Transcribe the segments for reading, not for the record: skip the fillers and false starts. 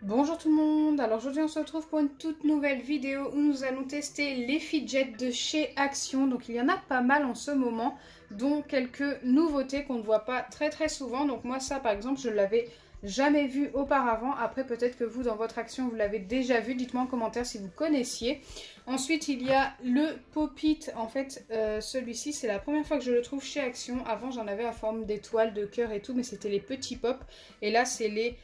Bonjour tout le monde, alors aujourd'hui on se retrouve pour une toute nouvelle vidéo où nous allons tester les fidgets de chez Action. Donc il y en a pas mal en ce moment, dont quelques nouveautés qu'on ne voit pas très souvent. Donc moi ça par exemple je ne l'avais jamais vu auparavant. Après peut-être que vous dans votre Action vous l'avez déjà vu, dites-moi en commentaire si vous connaissiez. Ensuite il y a le Pop-It, en fait celui-ci c'est la première fois que je le trouve chez Action. Avant j'en avais à forme d'étoile, de cœur et tout, mais c'était les petits pop. Et là c'est les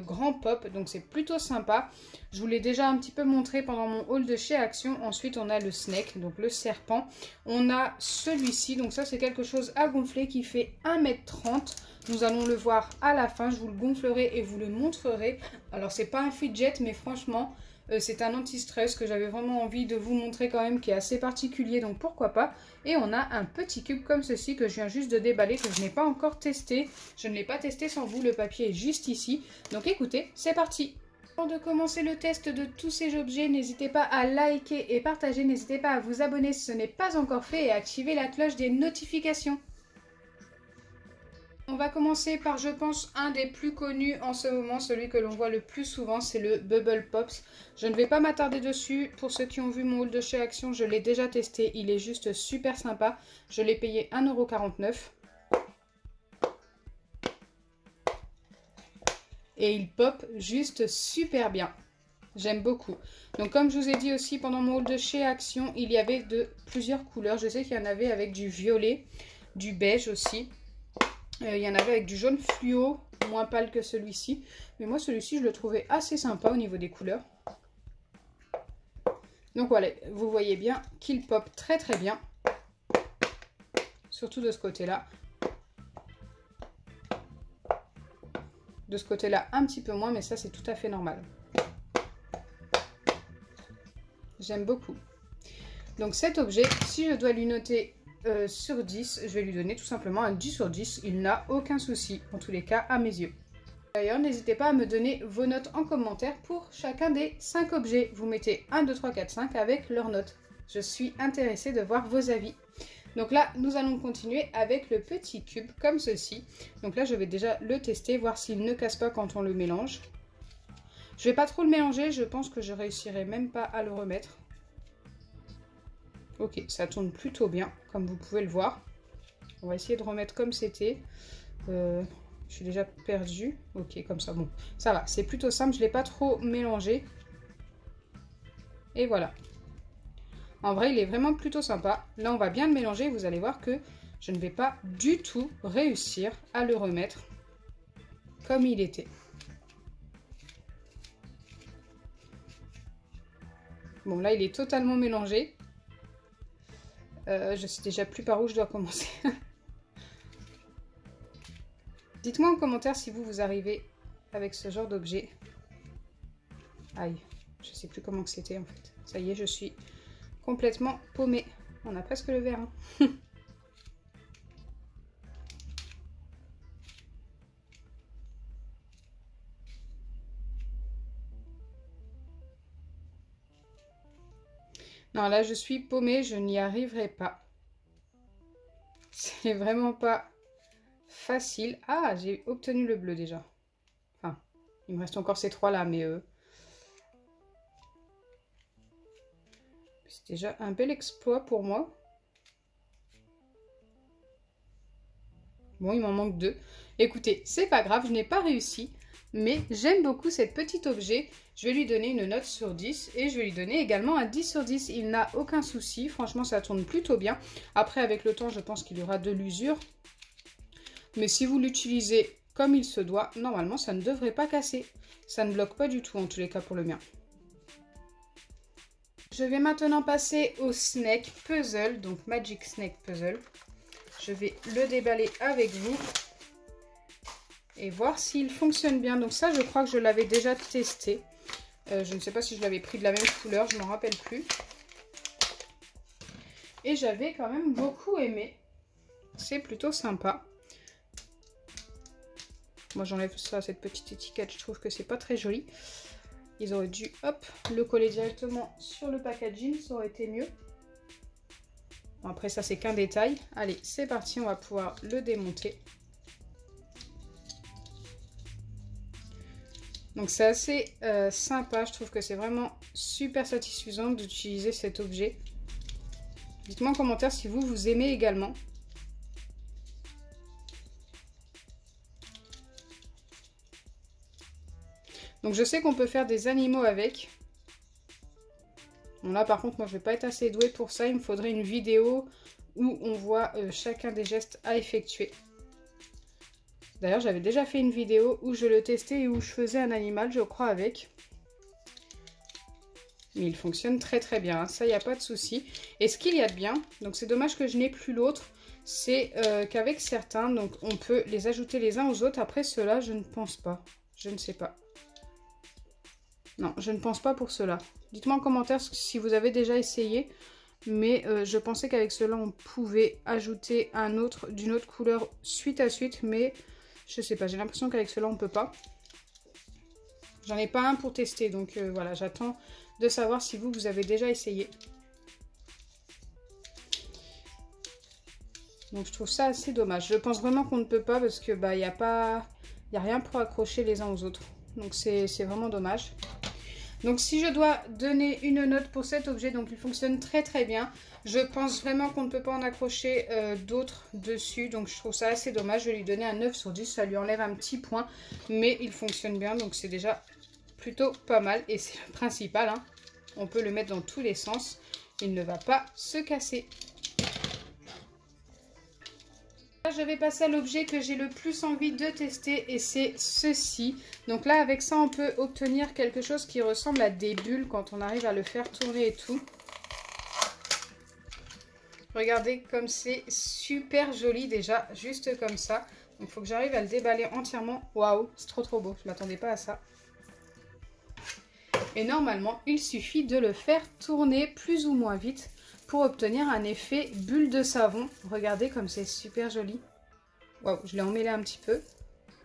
grand pop, donc c'est plutôt sympa. Je vous l'ai déjà un petit peu montré pendant mon haul de chez Action. Ensuite on a le snake, donc le serpent. On a celui-ci, donc ça c'est quelque chose à gonfler qui fait 1,30 m. Nous allons le voir à la fin, je vous le gonflerai et vous le montrerai. Alors c'est pas un fidget, mais franchement c'est un anti-stress que j'avais vraiment envie de vous montrer quand même, qui est assez particulier, donc pourquoi pas. Et on a un petit cube comme ceci que je viens juste de déballer, que je n'ai pas encore testé. Je ne l'ai pas testé sans vous, le papier est juste ici. Donc écoutez, c'est parti. Avant de commencer le test de tous ces objets, n'hésitez pas à liker et partager, n'hésitez pas à vous abonner si ce n'est pas encore fait et à activer la cloche des notifications. On va commencer par, je pense, un des plus connus en ce moment, celui que l'on voit le plus souvent, c'est le Bubble Pops. Je ne vais pas m'attarder dessus. Pour ceux qui ont vu mon haul de chez Action, je l'ai déjà testé. Il est juste super sympa. Je l'ai payé 1,49 €. Et il pop juste super bien. J'aime beaucoup. Donc comme je vous ai dit aussi pendant mon haul de chez Action, il y avait de plusieurs couleurs. Je sais qu'il y en avait avec du violet, du beige aussi. Il y en avait avec du jaune fluo, moins pâle que celui-ci. Mais moi, celui-ci, je le trouvais assez sympa au niveau des couleurs. Donc voilà, vous voyez bien qu'il pop très bien. Surtout de ce côté-là. De ce côté-là, un petit peu moins, mais ça, c'est tout à fait normal. J'aime beaucoup. Donc cet objet, si je dois lui noter sur 10, je vais lui donner tout simplement un 10 sur 10. Il n'a aucun souci, en tous les cas, à mes yeux. D'ailleurs, n'hésitez pas à me donner vos notes en commentaire pour chacun des 5 objets. Vous mettez 1, 2, 3, 4, 5 avec leurs notes. Je suis intéressée de voir vos avis. Donc là, nous allons continuer avec le petit cube comme ceci. Donc là, je vais déjà le tester, voir s'il ne casse pas quand on le mélange. Je ne vais pas trop le mélanger, je pense que je réussirai même pas à le remettre. Ok, ça tourne plutôt bien, comme vous pouvez le voir. On va essayer de remettre comme c'était. Je suis déjà perdue. Ok, comme ça, bon. Ça va, c'est plutôt simple, je ne l'ai pas trop mélangé. Et voilà. En vrai, il est vraiment plutôt sympa. Là, on va bien le mélanger. Vous allez voir que je ne vais pas du tout réussir à le remettre comme il était. Bon, là, il est totalement mélangé. Je sais déjà plus par où je dois commencer. Dites-moi en commentaire si vous arrivez avec ce genre d'objet. Aïe, je sais plus comment que c'était en fait. Ça y est, je suis complètement paumée. On a presque le verre. Hein. Non, là je suis paumée, je n'y arriverai pas. C'est vraiment pas facile. Ah, j'ai obtenu le bleu déjà. Enfin, il me reste encore ces trois là, mais c'est déjà un bel exploit pour moi. Bon, il m'en manque 2. Écoutez, c'est pas grave, je n'ai pas réussi. Mais j'aime beaucoup cet petit objet. Je vais lui donner une note sur 10 et je vais lui donner également un 10 sur 10. Il n'a aucun souci. Franchement, ça tourne plutôt bien. Après, avec le temps, je pense qu'il y aura de l'usure. Mais si vous l'utilisez comme il se doit, normalement, ça ne devrait pas casser. Ça ne bloque pas du tout, en tous les cas pour le mien. Je vais maintenant passer au Snake Puzzle, donc Magic Snake Puzzle. Je vais le déballer avec vous et voir s'il fonctionne bien. Donc ça, je crois que je l'avais déjà testé. Je ne sais pas si je l'avais pris de la même couleur, je ne m'en rappelle plus. Et j'avais quand même beaucoup aimé. C'est plutôt sympa. Moi, j'enlève ça, cette petite étiquette. Je trouve que c'est pas très joli. Ils auraient dû, hop, le coller directement sur le packaging. Ça aurait été mieux. Bon, après, ça, c'est qu'un détail. Allez, c'est parti. On va pouvoir le démonter. Donc c'est assez sympa, je trouve que c'est vraiment super satisfaisant d'utiliser cet objet. Dites-moi en commentaire si vous aimez également. Donc je sais qu'on peut faire des animaux avec. Bon là par contre moi je vais pas être assez douée pour ça, il me faudrait une vidéo où on voit chacun des gestes à effectuer. D'ailleurs j'avais déjà fait une vidéo où je le testais et où je faisais un animal je crois avec. Mais il fonctionne très très bien, hein. Ça il n'y a pas de souci. Et ce qu'il y a de bien, donc c'est dommage que je n'ai plus l'autre, c'est qu'avec certains, donc on peut les ajouter les uns aux autres. Après ceux-là je ne pense pas, je ne sais pas. Non, je ne pense pas pour cela. Dites-moi en commentaire si vous avez déjà essayé. Mais je pensais qu'avec cela, on pouvait ajouter un autre d'une autre couleur suite à suite. Mais je sais pas, j'ai l'impression qu'avec cela, on peut pas. J'en ai pas un pour tester. Donc voilà, j'attends de savoir si vous avez déjà essayé. Donc je trouve ça assez dommage. Je pense vraiment qu'on ne peut pas parce que bah, y a rien pour accrocher les uns aux autres. Donc c'est vraiment dommage. Donc si je dois donner une note pour cet objet, donc il fonctionne très très bien. Je pense vraiment qu'on ne peut pas en accrocher d'autres dessus. Donc je trouve ça assez dommage. Je vais lui donner un 9 sur 10. Ça lui enlève un petit point. Mais il fonctionne bien. Donc c'est déjà plutôt pas mal. Et c'est le principal, hein. On peut le mettre dans tous les sens. Il ne va pas se casser. Je vais passer à l'objet que j'ai le plus envie de tester et c'est ceci. Donc là avec ça on peut obtenir quelque chose qui ressemble à des bulles quand on arrive à le faire tourner et tout. Regardez comme c'est super joli déjà, juste comme ça. Donc il faut que j'arrive à le déballer entièrement. Waouh, c'est trop beau, je ne m'attendais pas à ça. Et normalement il suffit de le faire tourner plus ou moins vite pour obtenir un effet bulle de savon. Regardez comme c'est super joli. Waouh, je l'ai emmêlé un petit peu.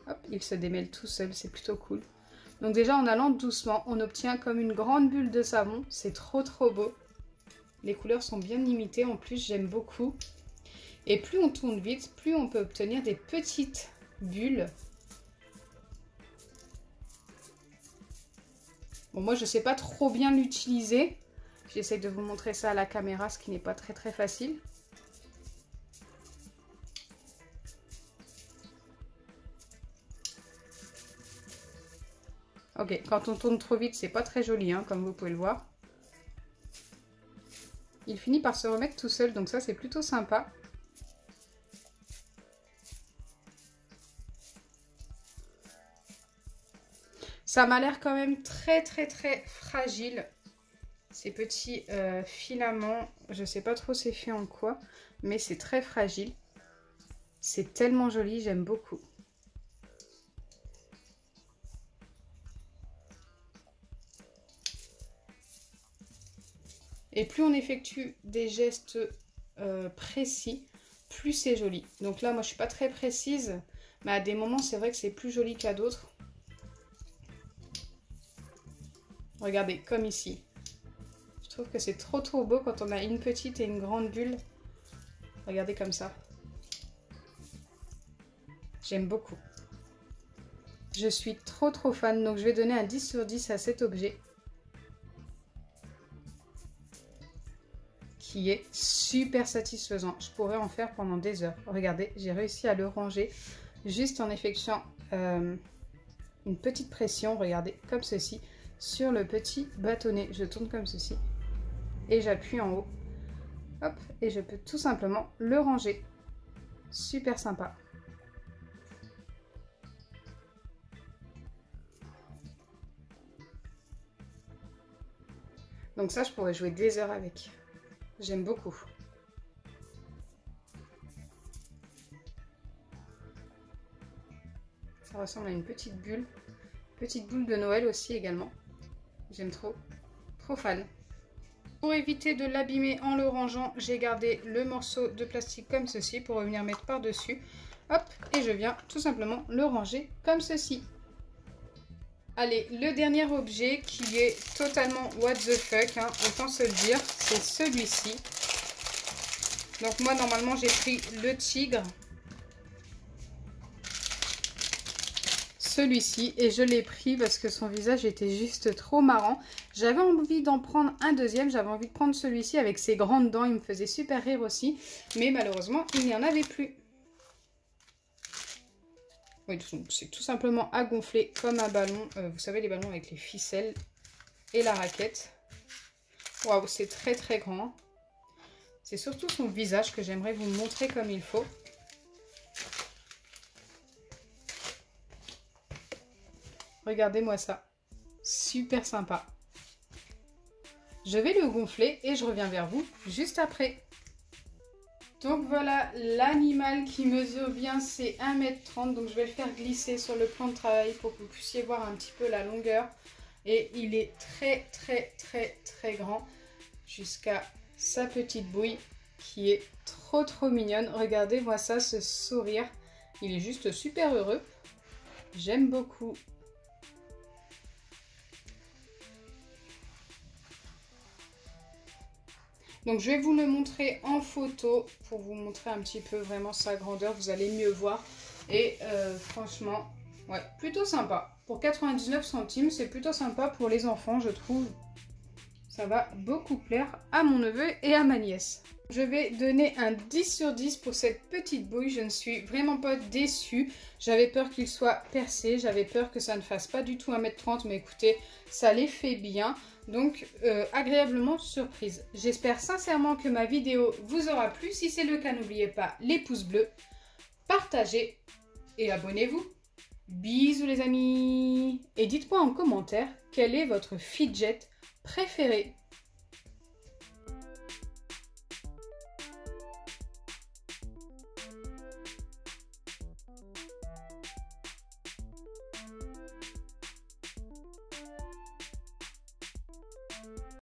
Hop, il se démêle tout seul, c'est plutôt cool. Donc déjà en allant doucement, on obtient comme une grande bulle de savon. C'est trop beau. Les couleurs sont bien limitées en plus, j'aime beaucoup. Et plus on tourne vite, plus on peut obtenir des petites bulles. Bon, moi je sais pas trop bien l'utiliser. J'essaie de vous montrer ça à la caméra, ce qui n'est pas très facile. Ok, quand on tourne trop vite, c'est pas très joli, hein, comme vous pouvez le voir. Il finit par se remettre tout seul, donc ça c'est plutôt sympa. Ça m'a l'air quand même très fragile. Ces petits filaments, je sais pas trop c'est fait en quoi, mais c'est très fragile. C'est tellement joli, j'aime beaucoup. Et plus on effectue des gestes précis, plus c'est joli. Donc là, moi je suis pas très précise, mais à des moments c'est vrai que c'est plus joli qu'à d'autres. Regardez, comme ici. Je trouve que c'est trop beau quand on a une petite et une grande bulle. Regardez comme ça. J'aime beaucoup. Je suis trop fan, donc je vais donner un 10 sur 10 à cet objet. Qui est super satisfaisant. Je pourrais en faire pendant des heures. Regardez, j'ai réussi à le ranger juste en effectuant une petite pression, regardez, comme ceci, sur le petit bâtonnet. Je tourne comme ceci et j'appuie en haut. Hop, et je peux tout simplement le ranger. Super sympa. Donc ça, je pourrais jouer des heures avec. J'aime beaucoup. Ça ressemble à une petite bulle. Petite boule de Noël aussi également. J'aime trop. Trop fan. Pour éviter de l'abîmer en le rangeant, j'ai gardé le morceau de plastique comme ceci pour revenir mettre par-dessus. Hop, et je viens tout simplement le ranger comme ceci. Allez, le dernier objet qui est totalement what the fuck, hein, autant se le dire, c'est celui-ci. Donc moi normalement j'ai pris le tigre. celui-ci et je l'ai pris parce que son visage était juste trop marrant. J'avais envie d'en prendre un deuxième, j'avais envie de prendre celui-ci avec ses grandes dents, il me faisait super rire aussi, mais malheureusement il n'y en avait plus. Oui, c'est tout simplement à gonfler comme un ballon, vous savez les ballons avec les ficelles et la raquette. Waouh, c'est très très grand. C'est surtout son visage que j'aimerais vous montrer comme il faut. Regardez-moi ça. Super sympa. Je vais le gonfler et je reviens vers vous juste après. Donc voilà, l'animal qui mesure bien, c'est 1,30 m. Donc je vais le faire glisser sur le plan de travail pour que vous puissiez voir un petit peu la longueur. Et il est très très très très grand jusqu'à sa petite bouille qui est trop trop mignonne. Regardez-moi ça, ce sourire. Il est juste super heureux. J'aime beaucoup. Donc je vais vous le montrer en photo pour vous montrer un petit peu vraiment sa grandeur. Vous allez mieux voir. Et franchement, ouais, plutôt sympa. Pour 99 centimes, c'est plutôt sympa pour les enfants, je trouve. Ça va beaucoup plaire à mon neveu et à ma nièce. Je vais donner un 10 sur 10 pour cette petite bouille. Je ne suis vraiment pas déçue. J'avais peur qu'il soit percé. J'avais peur que ça ne fasse pas du tout 1,30 m. Mais écoutez, ça les fait bien. Donc, agréablement surprise. J'espère sincèrement que ma vidéo vous aura plu. Si c'est le cas, n'oubliez pas les pouces bleus. Partagez et abonnez-vous. Bisous les amis. Et dites-moi en commentaire quel est votre fidget préféré.